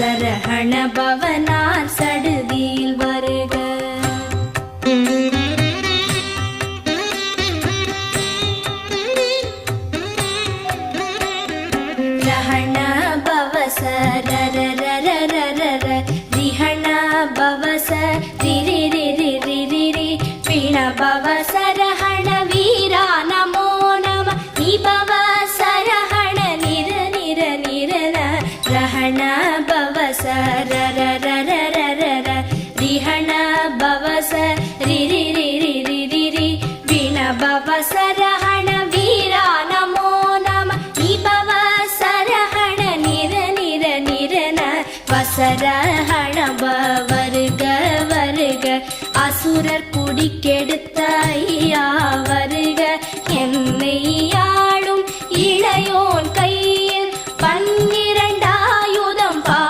சரஹண பவனார் சடுதியில் வருக. ரஹண பவச ரரரரரரர ரிஹண பவச ரிரிரிரிரிரிரி பிண பவச ரஹண வீரா நமோ நம நிபவ சரஹண நிர நிர நிரன ரஹண பவச ரரரரரரர ரிஹண பவச ரிரிரிரிரிரிரி பிண பவச ரஹண வீரா நமோ நம நிபவ சரஹண நிர நிர நிரன வசரஹண வருக வருக அசுரர் குடிக்கெடுத்த ஐயா வருக என்னை ஆளும் இளையோன்